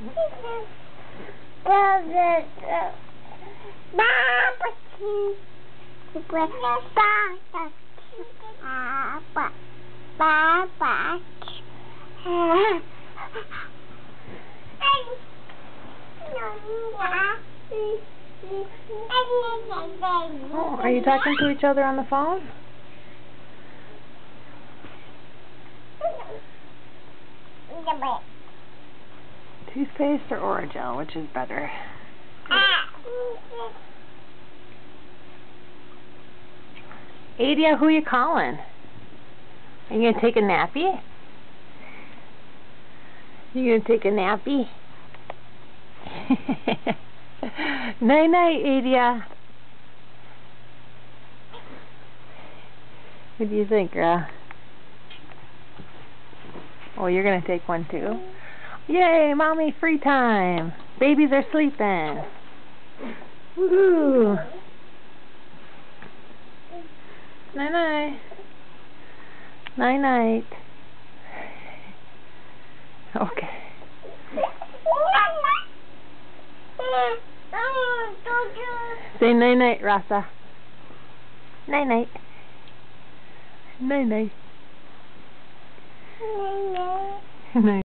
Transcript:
Oh, are you talking to each other on the phone? Toothpaste or Orajel, which is better? Adia, who are you calling? Are you gonna take a nappy? You gonna take a nappy? Night night, Adia. What do you think, girl? Oh, you're gonna take one too? Yay, mommy free time. Babies are sleeping. Woohoo. Night night. Night night. Okay. Say night night, Rasa. Night night. Night night. Night night.